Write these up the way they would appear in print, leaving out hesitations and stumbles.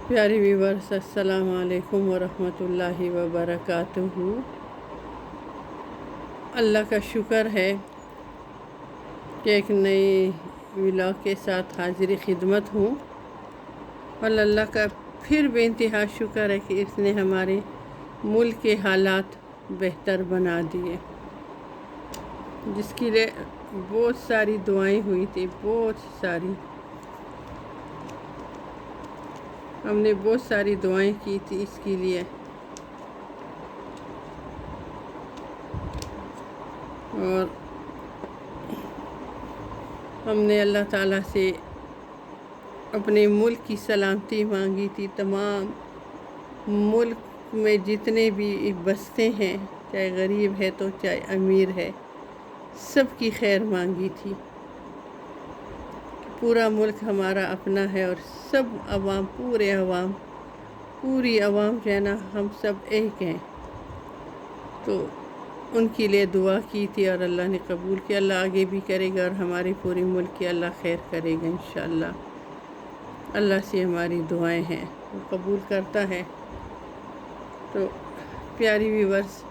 پیارے ویورس، السلام علیکم ورحمۃ اللہ وبرکاتہ۔ اللہ کا شکر ہے کہ ایک نئی ولاگ کے ساتھ حاضر خدمت ہوں، اور اللہ کا پھر بے انتہا شکر ہے کہ اس نے ہمارے ملک کے حالات بہتر بنا دیے، جس کے لیے بہت ساری دعائیں ہوئی تھی، بہت ساری ہم نے بہت ساری دعائیں کی تھی اس کے لیے، اور ہم نے اللہ تعالیٰ سے اپنے ملک کی سلامتی مانگی تھی۔ تمام ملک میں جتنے بھی بستے ہیں، چاہے غریب ہے تو چاہے امیر ہے، سب کی خیر مانگی تھی۔ پورا ملک ہمارا اپنا ہے، اور سب عوام، پوری عوام جو ہے نا، ہم سب ایک ہیں، تو ان کے لیے دعا کی تھی اور اللہ نے قبول کیا۔ اللہ آگے بھی کرے گا، اور ہمارے پورے ملک کی اللہ خیر کرے گا انشاءاللہ۔ اللہ سے ہماری دعائیں ہیں، وہ قبول کرتا ہے۔ تو پیاری ویورس،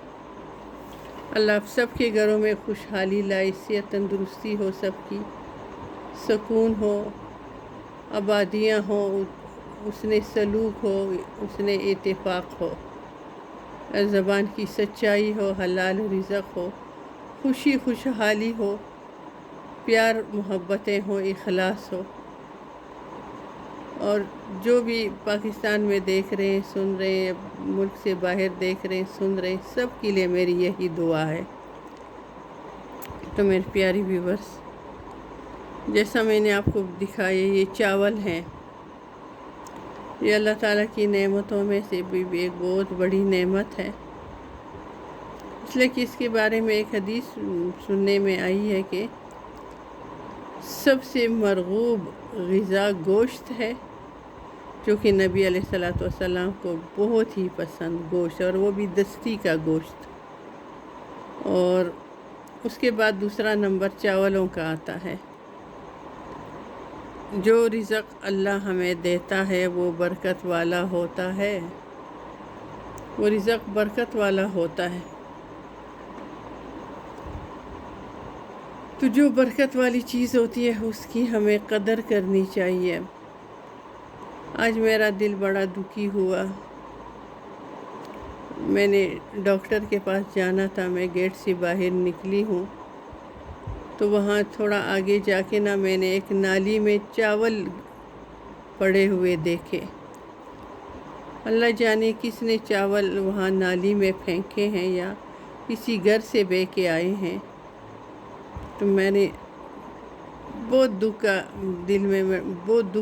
اللہ آپ سب کے گھروں میں خوشحالی لائے، صحت تندرستی ہو، سب کی سکون ہو، آبادیاں ہوں، حسن سلوک ہو، حسن اتفاق ہو، زبان کی سچائی ہو، حلال رزق ہو، خوشحالی ہو، پیار محبتیں ہوں، اخلاص ہو۔ اور جو بھی پاکستان میں دیکھ رہے ہیں، سن رہے ہیں، ملک سے باہر دیکھ رہے ہیں، سن رہے ہیں، سب کے لیے میری یہی دعا ہے۔ تو میری پیاری ویورس، جیسا میں نے آپ کو دکھایا، یہ چاول ہیں، یہ اللہ تعالیٰ کی نعمتوں میں سے بھی ایک بہت بڑی نعمت ہے، اس لیے کہ اس کے بارے میں ایک حدیث سننے میں آئی ہے کہ سب سے مرغوب غذا گوشت ہے، جو کہ نبی علیہ السلام کو بہت ہی پسند گوشت، اور وہ بھی دستی کا گوشت، اور اس کے بعد دوسرا نمبر چاولوں کا آتا ہے۔ جو رزق اللہ ہمیں دیتا ہے وہ برکت والا ہوتا ہے، وہ رزق برکت والا ہوتا ہے۔ تو جو برکت والی چیز ہوتی ہے اس کی ہمیں قدر کرنی چاہیے۔ آج میرا دل بڑا دکھی ہوا، میں نے ڈاکٹر کے پاس جانا تھا، میں گیٹ سے باہر نکلی ہوں، تو وہاں تھوڑا آگے جا کے میں نے ایک نالی میں چاول پڑے ہوئے دیکھے۔ اللہ جانے کس نے چاول وہاں نالی میں پھینکے ہیں یا کسی گھر سے بے کے آئے ہیں۔ تو میں نے بہت دکھ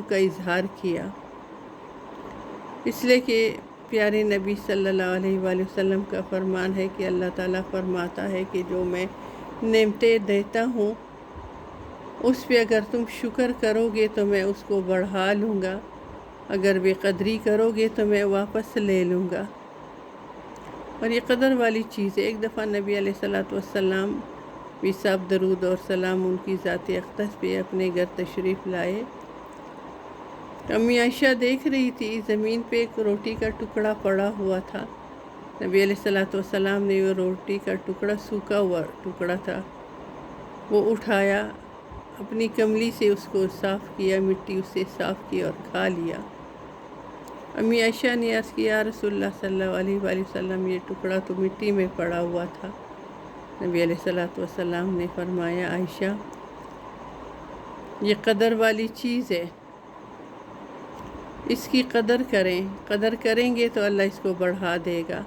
کا اظہار کیا، اس لیے کہ پیارے نبی صلی اللہ علیہ وآلہ وسلم کا فرمان ہے کہ اللہ تعالیٰ فرماتا ہے کہ جو میں نعمتیں دیتا ہوں اس پہ اگر تم شکر کرو گے تو میں اس کو بڑھا لوں گا، اگر بے قدری کرو گے تو میں واپس لے لوں گا۔ اور یہ قدر والی چیز ہے۔ ایک دفعہ نبی علیہ السلام بھی صاحب درود اور سلام ان کی ذات اقدس پہ اپنے گھر تشریف لائے۔ امی عائشہ دیکھ رہی تھی، زمین پہ ایک روٹی کا ٹکڑا پڑا ہوا تھا۔ نبی علیہ السلام نے وہ روٹی کا ٹکڑا، سوکھا ہوا ٹکڑا تھا، وہ اٹھایا، اپنی کملی سے اس کو صاف کیا، مٹی اس سے صاف کی اور کھا لیا۔ امی عائشہ نے عرض کیا، یا رسول اللہ صلی اللہ علیہ وآلہ وسلم، یہ ٹکڑا تو مٹی میں پڑا ہوا تھا۔ نبی علیہ السلام نے فرمایا، عائشہ، یہ قدر والی چیز ہے، اس کی قدر کریں گے تو اللہ اس کو بڑھا دے گا،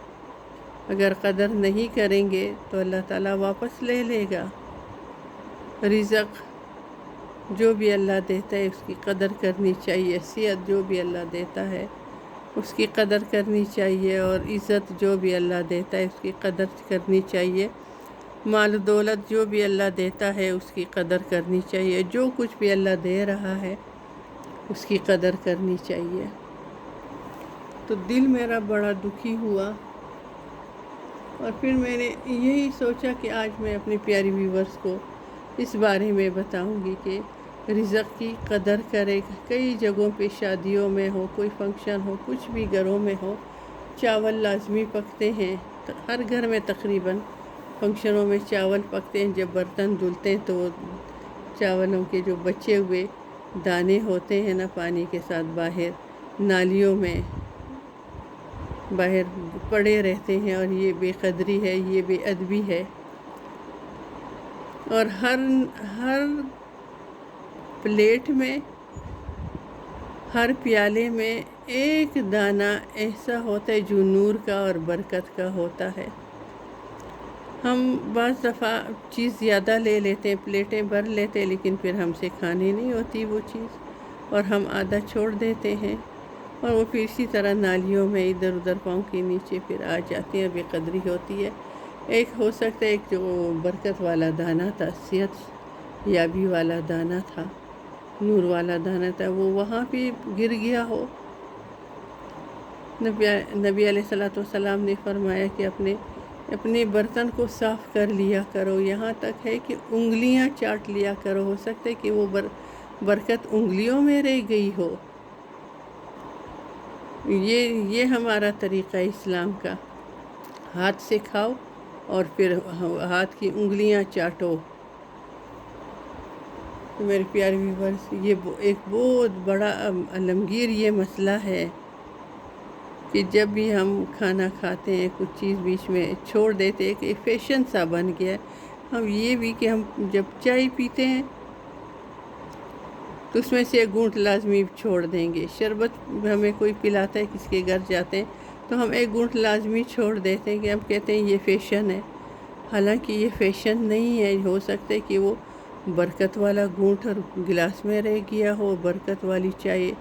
اگر قدر نہیں کریں گے تو اللہ تعالیٰ واپس لے لے گا۔ رزق جو بھی اللہ دیتا ہے اس کی قدر کرنی چاہیے، صحت جو بھی اللہ دیتا ہے اس کی قدر کرنی چاہیے، اور عزت جو بھی اللہ دیتا ہے اس کی قدر کرنی چاہیے، مال و دولت جو بھی اللہ دیتا ہے اس کی قدر کرنی چاہیے، جو کچھ بھی اللہ دے رہا ہے اس کی قدر کرنی چاہیے۔ تو دل میرا بڑا دکھی ہوا، اور پھر میں نے یہی سوچا کہ آج میں اپنی پیاری ویورس کو اس بارے میں بتاؤں گی کہ رزق کی قدر کرے. کئی جگہوں پہ شادیوں میں ہو، کوئی فنکشن ہو، کچھ بھی گھروں میں ہو، چاول لازمی پکتے ہیں. ہر گھر میں تقریباً فنکشنوں میں چاول پکتے ہیں. جب برتن دھلتے ہیں تو چاولوں کے جو بچے ہوئے دانے ہوتے ہیں نا، پانی کے ساتھ باہر نالیوں میں باہر پڑے رہتے ہیں، اور یہ بے قدری ہے، یہ بے ادبی ہے. اور ہر پلیٹ میں، ہر پیالے میں ایک دانہ ایسا ہوتا ہے جو نور کا اور برکت کا ہوتا ہے. ہم بعض دفعہ چیز زیادہ لے لیتے ہیں، پلیٹیں بھر لیتے ہیں، لیکن پھر ہم سے کھانی نہیں ہوتی وہ چیز، اور ہم آدھا چھوڑ دیتے ہیں، اور وہ پھر اسی طرح نالیوں میں ادھر ادھر پاؤں کے نیچے پھر آ جاتی ہیں. بے قدری ہوتی ہے. ایک ہو سکتا ہے ایک جو برکت والا دانہ تھا، صحت یابی والا دانہ تھا، نور والا دانہ تھا، وہ وہاں پہ گر گیا ہو. نبی علیہ السلام نے فرمایا کہ اپنے برتن کو صاف کر لیا کرو، یہاں تک ہے کہ انگلیاں چاٹ لیا کرو. ہو سکتا ہے کہ وہ برکت انگلیوں میں رہ گئی ہو. یہ ہمارا طریقہ اسلام کا. ہاتھ سے کھاؤ اور پھر ہاتھ کی انگلیاں چاٹو. تو میرے پیارے ویورز، یہ ایک بہت بڑا عالمگیر یہ مسئلہ ہے کہ جب بھی ہم کھانا کھاتے ہیں کچھ چیز بیچ میں چھوڑ دیتے ہیں، کہ فیشن سا بن گیا ہے. ہم یہ بھی کہ ہم جب چائے پیتے ہیں تو اس میں سے ایک گھونٹ لازمی چھوڑ دیں گے. شربت ہمیں کوئی پلاتا ہے، کسی کے گھر جاتے ہیں تو ہم ایک گھونٹ لازمی چھوڑ دیتے ہیں، کہ ہم کہتے ہیں یہ فیشن ہے. حالانکہ یہ فیشن نہیں ہے. ہو سکتا ہے کہ وہ برکت والا گھونٹ اور گلاس میں رہ گیا ہو، برکت والی چائے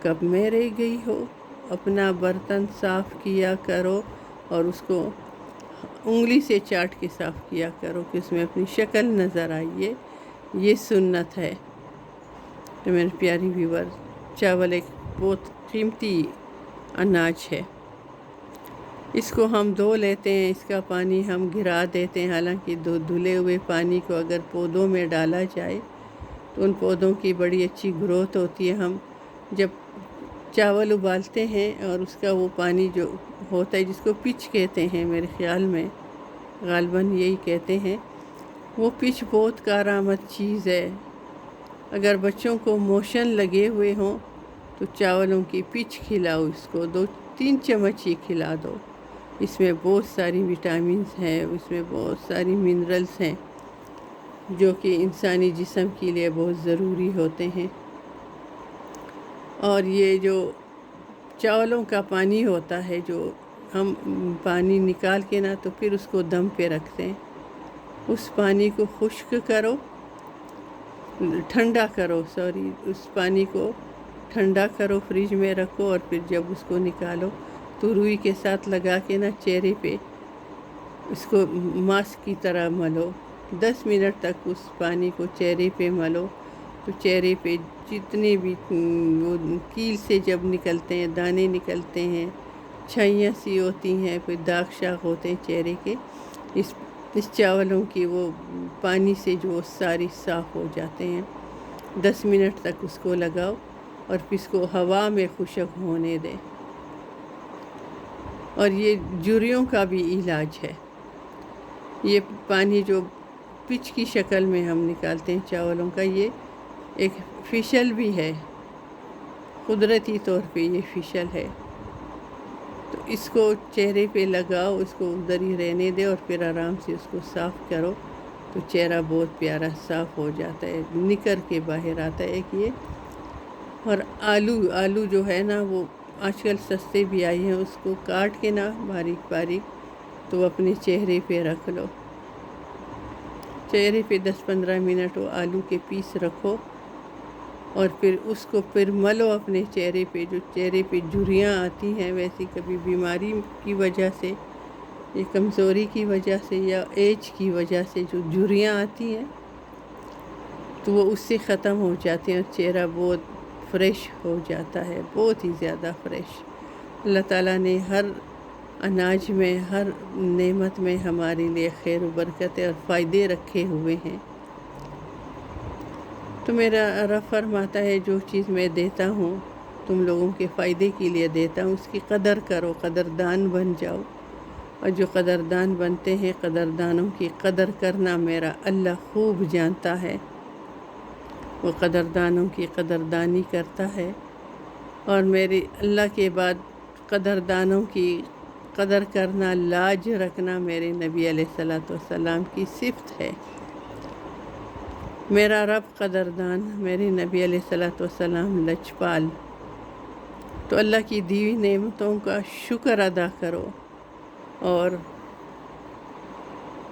کپ میں رہ گئی ہو. اپنا برتن صاف کیا کرو اور اس کو انگلی سے چاٹ کے صاف کیا کرو کہ اس میں اپنی شکل نظر آئیے. یہ سنت ہے. تو میرے پیاری ویور، چاول ایک بہت قیمتی اناج ہے. اس کو ہم دھو لیتے ہیں، اس کا پانی ہم گرا دیتے ہیں. حالانکہ دھلے ہوئے پانی کو اگر پودوں میں ڈالا جائے تو ان پودوں کی بڑی اچھی گروتھ ہوتی ہے. ہم جب چاول ابالتے ہیں اور اس کا وہ پانی جو ہوتا ہے، جس کو پچ کہتے ہیں میرے خیال میں، غالباً یہی کہتے ہیں، وہ پچ بہت کارآمد چیز ہے. اگر بچوں کو موشن لگے ہوئے ہوں تو چاولوں کی پچ کھلاؤ، اس کو 2-3 چمچ ہی کھلا دو. اس میں بہت ساری وٹامنز ہیں، اس میں بہت ساری منرلز ہیں جو کہ انسانی جسم کے لیے بہت ضروری ہوتے ہیں. اور یہ جو چاولوں کا پانی ہوتا ہے، جو ہم پانی نکال کے نا تو پھر اس کو دم پہ رکھتے ہیں، اس پانی کو خشک کرو، ٹھنڈا کرو، اس پانی کو ٹھنڈا کرو، فریج میں رکھو، اور پھر جب اس کو نکالو تو روئی کے ساتھ لگا کے نا چہرے پہ اس کو ماسک کی طرح ملو. 10 منٹ تک اس پانی کو چہرے پہ ملو تو چہرے پہ جتنے بھی وہ کیل سے جب نکلتے ہیں، دانے نکلتے ہیں، چھائیاں سی ہوتی ہیں، پھر داغ شاغ ہوتے ہیں چہرے کے، اس چاولوں کی وہ پانی سے جو ساری صاف ہو جاتے ہیں. 10 منٹ تک اس کو لگاؤ اور پھر اس کو ہوا میں خشک ہونے دیں. اور یہ جھریوں کا بھی علاج ہے. یہ پانی جو پچ کی شکل میں ہم نکالتے ہیں چاولوں کا، یہ ایک فیشل بھی ہے، قدرتی طور پہ یہ فیشل ہے. تو اس کو چہرے پہ لگاؤ، اس کو ادھر ہی رہنے دے اور پھر آرام سے اس کو صاف کرو تو چہرہ بہت پیارا صاف ہو جاتا ہے، نکر کے باہر آتا ہے. ایک یہ، اور آلو جو ہے نا، وہ آج کل سستے بھی آئی ہیں، اس کو کاٹ کے نا باریک باریک تو اپنے چہرے پہ رکھ لو. چہرے پہ 10-15 منٹ وہ آلو کے پیس رکھو اور پھر اس کو پھر ملو اپنے چہرے پہ. جو چہرے پہ جھریاں آتی ہیں، ویسی کبھی بیماری کی وجہ سے یا کمزوری کی وجہ سے یا ایج کی وجہ سے جو جھریاں آتی ہیں تو وہ اس سے ختم ہو جاتے ہیں اور چہرہ بہت فریش ہو جاتا ہے، بہت ہی زیادہ فریش. اللہ تعالیٰ نے ہر اناج میں، ہر نعمت میں ہمارے لیے خیر و برکت اور فائدے رکھے ہوئے ہیں. تو میرا رب فرماتا ہے جو چیز میں دیتا ہوں تم لوگوں کے فائدے کے لیے دیتا ہوں، اس کی قدر کرو، قدردان بن جاؤ۔ اور جو قدردان بنتے ہیں، قدردانوں کی قدر کرنا میرا اللہ خوب جانتا ہے، وہ قدردانوں کی قدردانی کرتا ہے۔ اور میری اللہ کے بعد قدردانوں کی قدر کرنا، لاج رکھنا میرے نبی علیہ السلام کی صفت ہے۔ میرا رب قدردان، میرے نبی علیہ السلام لجپال۔ تو اللہ کی دی ہوئی نعمتوں کا شکر ادا کرو اور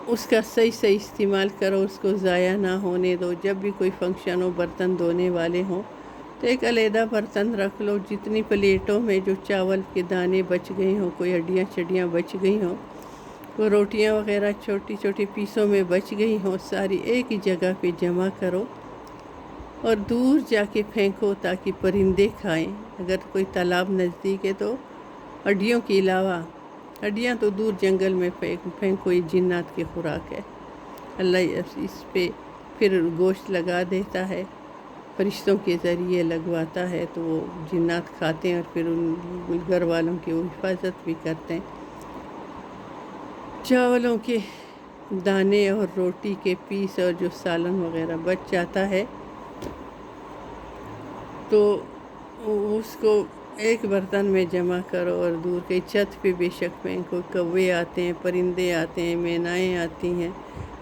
اس کا صحیح استعمال کرو، اس کو ضائع نہ ہونے دو۔ جب بھی کوئی فنکشن ہو، برتن دھونے والے ہوں تو ایک علیحدہ برتن رکھ لو، جتنی پلیٹوں میں جو چاول کے دانے بچ گئے ہوں، کوئی ہڈیاں چڑیاں بچ گئی ہوں، کوئی روٹیاں وغیرہ چھوٹی چھوٹی پیسوں میں بچ گئی ہوں، ساری ایک ہی جگہ پہ جمع کرو اور دور جا کے پھینکو تاکہ پرندے کھائیں۔ اگر کوئی تالاب نزدیک ہے تو ہڈیوں کے علاوہ، ہڈیاں تو دور جنگل میں پھینکو، یہ جنات کی خوراک ہے۔ اللہ اس پہ پھر گوشت لگا دیتا ہے، فرشتوں کے ذریعے لگواتا ہے تو وہ جنات کھاتے ہیں اور پھر ان گھر والوں کی وہ حفاظت بھی کرتے ہیں۔ چاولوں کے دانے اور روٹی کے پیس اور جو سالن وغیرہ بچ جاتا ہے تو اس کو ایک برتن میں جمع کرو اور دور کے چھت پہ بے شک پھینکو۔ کوے آتے ہیں، پرندے آتے ہیں، مینائیں آتی ہیں،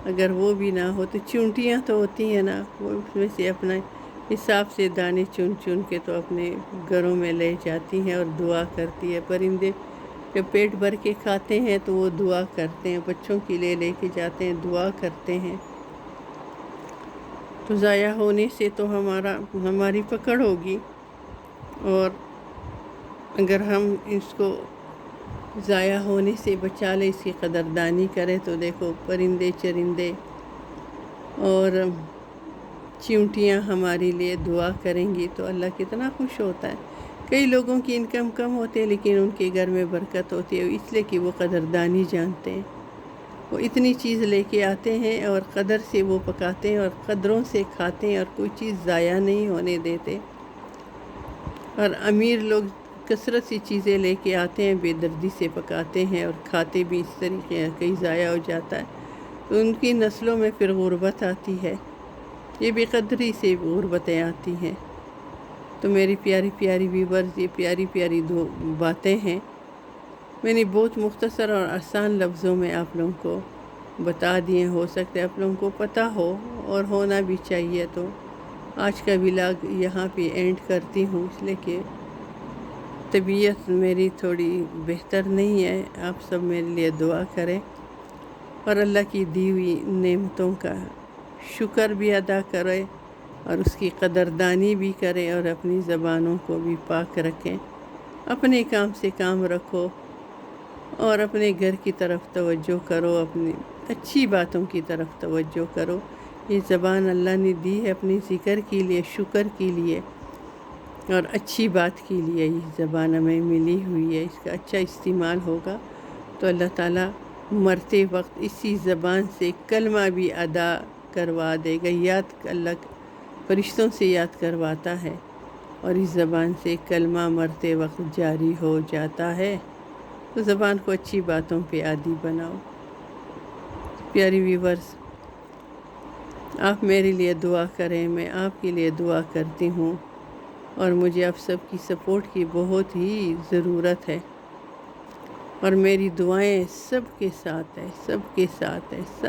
اگر وہ بھی نہ ہو تو چونٹیاں تو ہوتی ہیں نا، وہ اس میں سے اپنا حساب سے دانے چن چن کے تو اپنے گھروں میں لے جاتی ہیں اور دعا کرتی ہے۔ پرندے جب پیٹ بھر کے کھاتے ہیں تو وہ دعا کرتے ہیں، بچوں کے لیے لے کے جاتے ہیں، دعا کرتے ہیں۔ تو ضائع ہونے سے تو ہماری پکڑ ہوگی، اور اگر ہم اس کو ضائع ہونے سے بچا لیں، اس کی قدردانی کریں تو دیکھو پرندے چرندے اور چیونٹیاں ہمارے لیے دعا کریں گی تو اللہ کتنا خوش ہوتا ہے۔ کئی لوگوں کی انکم کم ہوتی ہے لیکن ان کے گھر میں برکت ہوتی ہے، اس لیے کہ وہ قدردانی جانتے ہیں۔ وہ اتنی چیز لے کے آتے ہیں اور قدر سے وہ پکاتے ہیں اور قدروں سے کھاتے ہیں اور کوئی چیز ضائع نہیں ہونے دیتے۔ اور امیر لوگ کثرت سی چیزیں لے کے آتے ہیں، بے دردی سے پکاتے ہیں اور کھاتے بھی اس طریقے ہیں، کئی ضائع ہو جاتا ہے تو ان کی نسلوں میں پھر غربت آتی ہے، یہ بے قدری سے غربتیں آتی ہیں۔ تو میری پیاری پیاری ویورز، یہ پیاری پیاری دو باتیں ہیں، میں نے بہت مختصر اور آسان لفظوں میں آپ لوگوں کو بتا دیے، ہو سکتا ہے آپ لوگوں کو پتہ ہو اور ہونا بھی چاہیے۔ تو آج کا ولاگ یہاں پہ اینڈ کرتی ہوں، اس لیے کہ طبیعت میری تھوڑی بہتر نہیں ہے۔ آپ سب میرے لیے دعا کریں اور اللہ کی دی ہوئی نعمتوں کا شکر بھی ادا کریں اور اس کی قدردانی بھی کریں اور اپنی زبانوں کو بھی پاک رکھیں۔ اپنے کام سے کام رکھو اور اپنے گھر کی طرف توجہ کرو، اپنی اچھی باتوں کی طرف توجہ کرو۔ یہ زبان اللہ نے دی ہے اپنی ذکر کے لیے، شکر کے لیے اور اچھی بات کے لیے، یہ زبان ہمیں ملی ہوئی ہے، اس کا اچھا استعمال ہوگا تو اللہ تعالیٰ مرتے وقت اسی زبان سے کلمہ بھی ادا کروا دے گا۔ اللہ فرشتوں سے یاد کرواتا ہے اور اس زبان سے کلمہ مرتے وقت جاری ہو جاتا ہے۔ تو زبان کو اچھی باتوں پہ عادی بناؤ۔ پیاری ویورز، آپ میرے لیے دعا کریں، میں آپ کے لیے دعا کرتی ہوں اور مجھے آپ سب کی سپورٹ کی بہت ہی ضرورت ہے اور میری دعائیں سب کے ساتھ ہے، سب کے ساتھ ہے۔